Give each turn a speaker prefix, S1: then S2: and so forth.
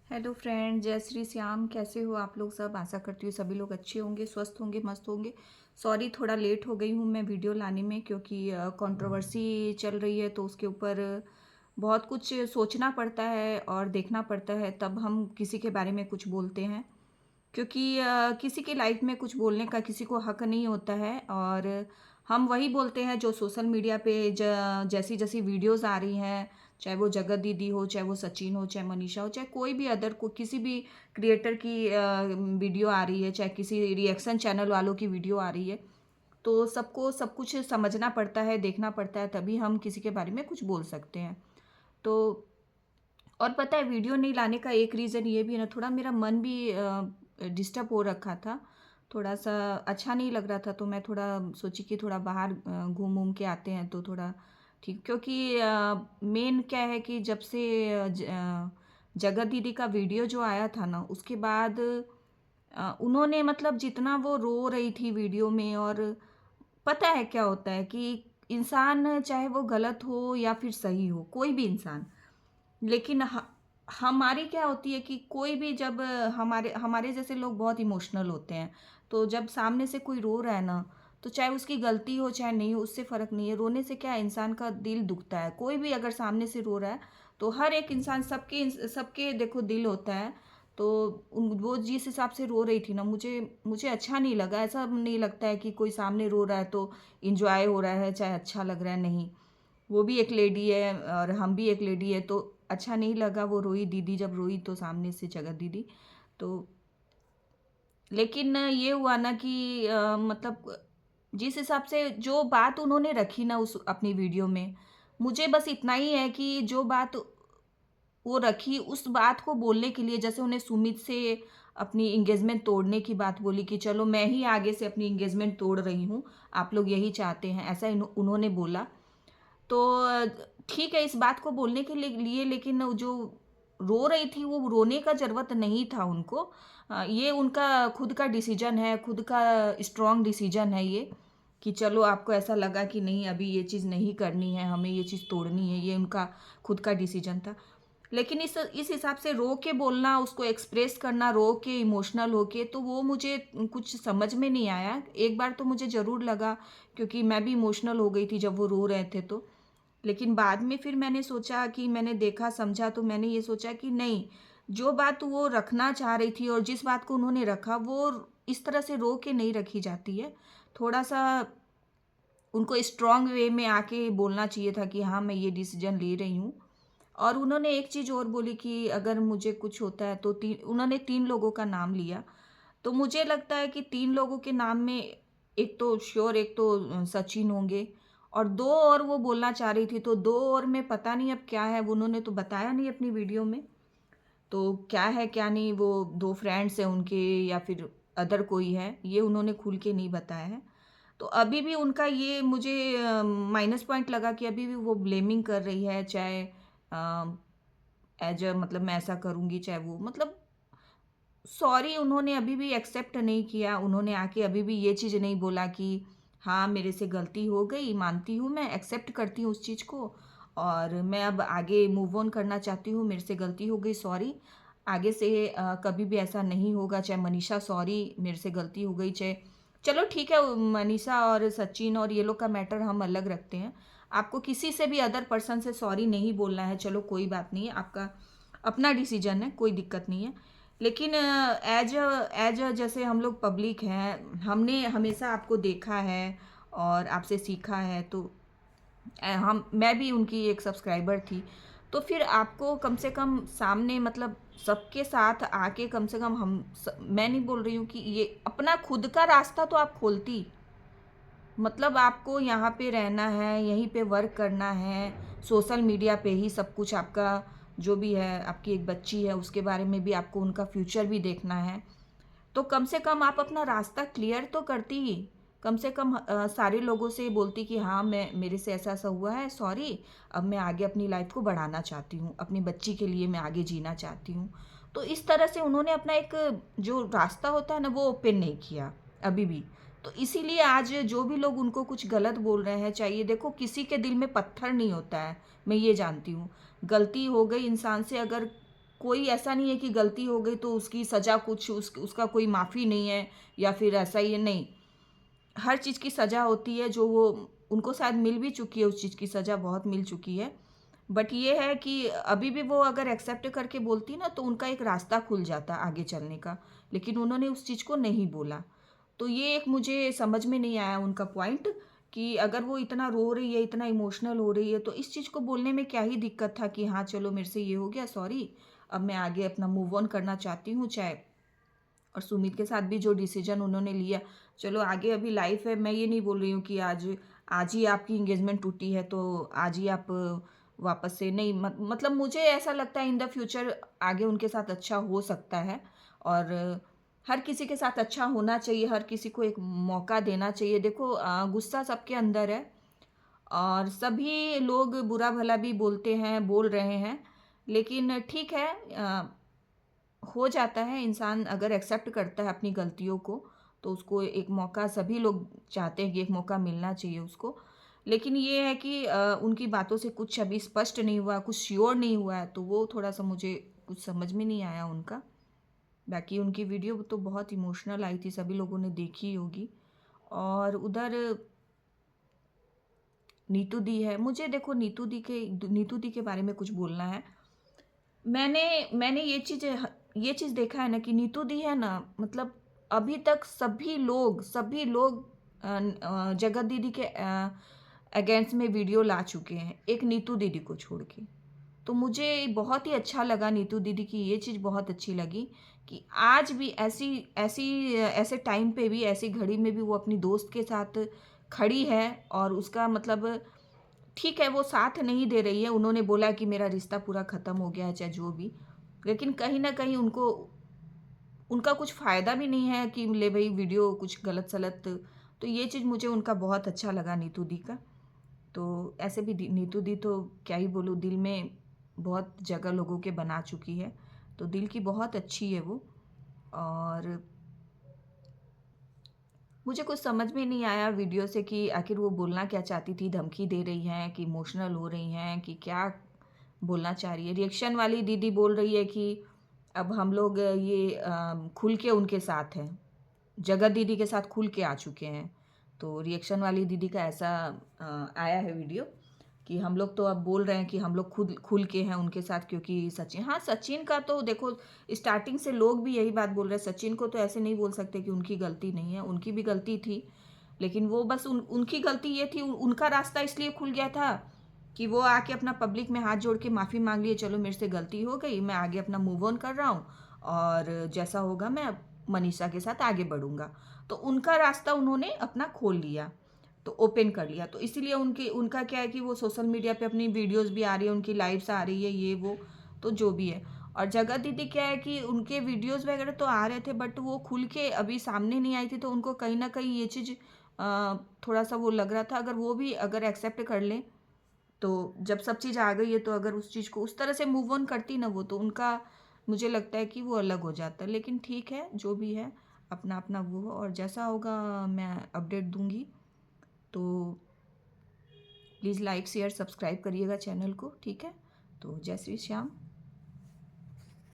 S1: Hello friend, जय श्री श्याम। कैसे हो आप लोग सब? आशा करती हूँ सभी लोग अच्छे होंगे, स्वस्थ होंगे, मस्त होंगे। सॉरी, थोड़ा लेट हो गई हूँ मैं वीडियो लाने में, क्योंकि कंट्रोवर्सी चल रही है तो उसके ऊपर बहुत कुछ सोचना पड़ता है और देखना पड़ता है, तब हम किसी के बारे में कुछ बोलते हैं। क्योंकि किसी की लाइफ में कुछ बोलने का किसी को हक नहीं होता है, और हम वही बोलते हैं जो सोशल मीडिया पे जैसी जैसी वीडियोस आ रही हैं, चाहे वो जगत दीदी हो, चाहे वो सचिन हो, चाहे मनीषा हो, चाहे कोई भी अदर को किसी भी क्रिएटर की वीडियो आ रही है, चाहे किसी रिएक्शन चैनल वालों की वीडियो आ रही है, तो सबको सब कुछ समझना पड़ता है, देखना पड़ता है, तभी हम किसी के बारे में कुछ बोल सकते हैं। तो और पता है, वीडियो नहीं लाने का एक रीज़न ये भी है ना, थोड़ा मेरा मन भी डिस्टर्ब हो रखा था। थोड़ा सा अच्छा नहीं लग रहा था, तो मैं थोड़ा सोची कि थोड़ा बाहर घूम घूम के आते हैं तो थोड़ा ठीक। क्योंकि मेन क्या है कि जब से जगत दीदी का वीडियो जो आया था ना, उसके बाद उन्होंने मतलब जितना वो रो रही थी वीडियो में, और पता है क्या होता है कि इंसान चाहे वो गलत हो या फिर सही हो, कोई भी इंसान, लेकिन हमारी क्या होती है कि कोई भी जब हमारे हमारे जैसे लोग बहुत इमोशनल होते हैं, तो जब सामने से कोई रो रहा है ना, तो चाहे उसकी गलती हो चाहे नहीं हो, उससे फ़र्क नहीं है। रोने से क्या है, इंसान का दिल दुखता है। कोई भी अगर सामने से रो रहा है, तो हर एक इंसान, सबके सबके देखो दिल होता है। तो वो जिस हिसाब से रो रही थी ना, मुझे मुझे अच्छा नहीं लगा। ऐसा नहीं लगता है कि कोई सामने रो रहा है तो इंजॉय हो रहा है, चाहे अच्छा लग रहा है, नहीं। वो भी एक लेडी है और हम भी एक लेडी है, तो अच्छा नहीं लगा वो रोई, दीदी जब रोई तो सामने से जगत दीदी। तो लेकिन ये हुआ ना कि मतलब जिस हिसाब से जो बात उन्होंने रखी ना उस अपनी वीडियो में, मुझे बस इतना ही है कि जो बात वो रखी, उस बात को बोलने के लिए, जैसे उन्हें सुमित से अपनी एंगेजमेंट तोड़ने की बात बोली कि चलो मैं ही आगे से अपनी एंगेजमेंट तोड़ रही हूँ, आप लोग यही चाहते हैं, ऐसा उन्होंने बोला। तो ठीक है इस बात को बोलने के लिए, लेकिन जो रो रही थी वो रोने का ज़रूरत नहीं था उनको। ये उनका खुद का डिसीजन है, खुद का स्ट्रॉन्ग डिसीजन है ये, कि चलो आपको ऐसा लगा कि नहीं अभी ये चीज़ नहीं करनी है, हमें ये चीज़ तोड़नी है, ये उनका खुद का डिसीजन था। लेकिन इस हिसाब से रो के बोलना, उसको एक्सप्रेस करना, रो के इमोशनल होके, तो वो मुझे कुछ समझ में नहीं आया। एक बार तो मुझे ज़रूर लगा, क्योंकि मैं भी इमोशनल हो गई थी जब वो रो रहे थे तो। लेकिन बाद में फिर मैंने सोचा कि मैंने देखा समझा, तो मैंने ये सोचा कि नहीं, जो बात वो रखना चाह रही थी और जिस बात को उन्होंने रखा, वो इस तरह से रो के नहीं रखी जाती है। थोड़ा सा उनको स्ट्रॉन्ग वे में आके बोलना चाहिए था कि हाँ मैं ये डिसीजन ले रही हूँ। और उन्होंने एक चीज़ और बोली कि अगर मुझे कुछ होता है तो उन्होंने 3 लोगों का नाम लिया। तो मुझे लगता है कि 3 लोगों के नाम में एक तो श्योर, एक तो सचिन होंगे, और 2 और वो बोलना चाह रही थी, तो 2 और में पता नहीं अब क्या है, वो उन्होंने तो बताया नहीं अपनी वीडियो में। तो क्या है क्या नहीं, वो 2 फ्रेंड्स हैं उनके या फिर अदर कोई है, ये उन्होंने खुल के नहीं बताया है। तो अभी भी उनका ये मुझे माइनस पॉइंट लगा कि अभी भी वो ब्लेमिंग कर रही है, चाहे एज अ मतलब मैं ऐसा करूँगी, चाहे वो मतलब सॉरी उन्होंने अभी भी एक्सेप्ट नहीं किया। उन्होंने आके अभी भी ये चीज़ नहीं बोला कि हाँ मेरे से गलती हो गई, मानती हूँ, मैं एक्सेप्ट करती हूँ उस चीज़ को, और मैं अब आगे मूव ऑन करना चाहती हूँ, मेरे से गलती हो गई, सॉरी। आगे से कभी भी ऐसा नहीं होगा। चाहे मनीषा सॉरी, मेरे से गलती हो गई, चाहे चलो ठीक है, मनीषा और सचिन और ये लोग का मैटर हम अलग रखते हैं। आपको किसी से भी अदर पर्सन से सॉरी नहीं बोलना है, चलो कोई बात नहीं है, आपका अपना डिसीजन है, कोई दिक्कत नहीं है। लेकिन एज जैसे हम लोग पब्लिक हैं, हमने हमेशा आपको देखा है और आपसे सीखा है, तो हम मैं भी उनकी एक सब्सक्राइबर थी। तो फिर आपको कम से कम सामने मतलब सबके साथ आके कम से कम मैं नहीं बोल रही हूँ कि ये अपना खुद का रास्ता तो आप खोलती। मतलब आपको यहाँ पे रहना है, यहीं पे वर्क करना है, सोशल मीडिया पे ही सब कुछ आपका जो भी है, आपकी एक बच्ची है उसके बारे में भी आपको उनका फ्यूचर भी देखना है। तो कम से कम आप अपना रास्ता क्लियर तो करती ही। कम से कम सारे लोगों से बोलती कि हाँ मैं मेरे से ऐसा ऐसा हुआ है, सॉरी, अब मैं आगे अपनी लाइफ को बढ़ाना चाहती हूँ, अपनी बच्ची के लिए मैं आगे जीना चाहती हूँ। तो इस तरह से उन्होंने अपना एक जो रास्ता होता है ना, वो ओपन नहीं किया अभी भी। तो इसीलिए आज जो भी लोग उनको कुछ गलत बोल रहे हैं, चाहिए देखो किसी के दिल में पत्थर नहीं होता है, मैं ये जानती हूँ। गलती हो गई इंसान से, अगर कोई ऐसा नहीं है कि गलती हो गई तो उसकी सज़ा कुछ उसका कोई माफ़ी नहीं है या फिर ऐसा ही है, नहीं। हर चीज़ की सज़ा होती है, जो वो उनको शायद मिल भी चुकी है, उस चीज़ की सज़ा बहुत मिल चुकी है। बट ये है कि अभी भी वो अगर एक्सेप्ट करके बोलती ना तो उनका एक रास्ता खुल जाता आगे चलने का, लेकिन उन्होंने उस चीज़ को नहीं बोला। तो ये एक मुझे समझ में नहीं आया उनका पॉइंट, कि अगर वो इतना रो रही है, इतना इमोशनल हो रही है, तो इस चीज़ को बोलने में क्या ही दिक्कत था कि हाँ, चलो मेरे से ये हो गया, सॉरी, अब मैं आगे अपना मूव ऑन करना चाहती हूँ, चाहे। और सुमित के साथ भी जो डिसीजन उन्होंने लिया, चलो आगे अभी लाइफ है। मैं ये नहीं बोल रही हूँ कि आज आज ही आपकी एंगेजमेंट टूटी है तो आज ही आप वापस से नहीं, मतलब मुझे ऐसा लगता है इन द फ्यूचर आगे उनके साथ अच्छा हो सकता है। और हर किसी के साथ अच्छा होना चाहिए, हर किसी को एक मौका देना चाहिए। देखो गुस्सा सबके अंदर है और सभी लोग बुरा भला भी बोलते हैं, बोल रहे हैं, लेकिन ठीक है, हो जाता है। इंसान अगर एक्सेप्ट करता है अपनी गलतियों को तो उसको एक मौका, सभी लोग चाहते हैं कि एक मौका मिलना चाहिए उसको। लेकिन ये है कि उनकी बातों से कुछ अभी स्पष्ट नहीं हुआ, कुछ श्योर नहीं हुआ है, तो वो थोड़ा-सा मुझे कुछ समझ में नहीं आया उनका। बाकी उनकी वीडियो तो बहुत इमोशनल आई थी, सभी लोगों ने देखी ही होगी। और उधर नीतू दी है, मुझे देखो नीतू दी के बारे में कुछ बोलना है। मैंने मैंने ये चीज़ देखा है ना कि नीतू दी है ना, मतलब अभी तक सभी लोग जगत दीदी के अगेंस्ट में वीडियो ला चुके हैं, एक नीतू दीदी को छोड़ के। तो मुझे बहुत ही अच्छा लगा, नीतू दीदी की ये चीज़ बहुत अच्छी लगी कि आज भी ऐसे टाइम पे भी, ऐसी घड़ी में भी वो अपनी दोस्त के साथ खड़ी है। और उसका मतलब ठीक है, वो साथ नहीं दे रही है, उन्होंने बोला कि मेरा रिश्ता पूरा ख़त्म हो गया है, चाहे जो भी। लेकिन कहीं न कहीं उनको उनका कुछ फ़ायदा भी नहीं है कि ले भई वीडियो कुछ गलत-सलत। तो ये चीज़ मुझे उनका बहुत अच्छा लगा, नीतू दी का। तो ऐसे भी नीतू दी तो क्या ही बोलूँ, दिल में बहुत जगह लोगों के बना चुकी है। तो दिल की बहुत अच्छी है वो। और मुझे कुछ समझ में नहीं आया वीडियो से कि आखिर वो बोलना क्या चाहती थी, धमकी दे रही हैं कि इमोशनल हो रही हैं कि क्या बोलना चाह रही है। रिएक्शन वाली दीदी बोल रही है कि अब हम लोग ये खुल के उनके साथ हैं, जगत दीदी के साथ खुल के आ चुके हैं। तो रिएक्शन वाली दीदी का ऐसा आया है वीडियो कि हम लोग तो अब बोल रहे हैं कि हम लोग खुद खुल के हैं उनके साथ, क्योंकि सचिन, हाँ, सचिन का तो देखो स्टार्टिंग से लोग भी यही बात बोल रहे हैं। सचिन को तो ऐसे नहीं बोल सकते कि उनकी गलती नहीं है, उनकी भी गलती थी। लेकिन वो बस उनकी गलती ये थी, उनका रास्ता इसलिए खुल गया था कि वो आके अपना पब्लिक में हाथ जोड़ के माफ़ी मांग लिए, चलो मेरे से गलती हो गई, मैं आगे अपना मूव ऑन कर रहा हूँ और जैसा होगा मैं मनीषा के साथ आगे बढ़ूंगा। तो उनका रास्ता उन्होंने अपना खोल लिया, तो ओपन कर लिया। तो इसीलिए उनका क्या है कि वो सोशल मीडिया पे अपनी वीडियोस भी आ रही है, उनकी लाइव्स आ रही है, ये वो, तो जो भी है। और जगत दीदी क्या है कि उनके वीडियोस वगैरह तो आ रहे थे, बट वो खुल के अभी सामने नहीं आई थी, तो उनको कहीं ना कहीं ये चीज़ थोड़ा सा वो लग रहा था। अगर वो भी अगर एक्सेप्ट कर लें, तो जब सब चीज़ आ गई है तो अगर उस चीज़ को उस तरह से मूव ऑन करती ना वो, तो उनका मुझे लगता है कि वो अलग हो जाता। लेकिन ठीक है, जो भी है अपना अपना वो हो, और जैसा होगा मैं अपडेट दूंगी। तो प्लीज़ लाइक शेयर सब्सक्राइब करिएगा चैनल को, ठीक है। तो जय श्री श्याम।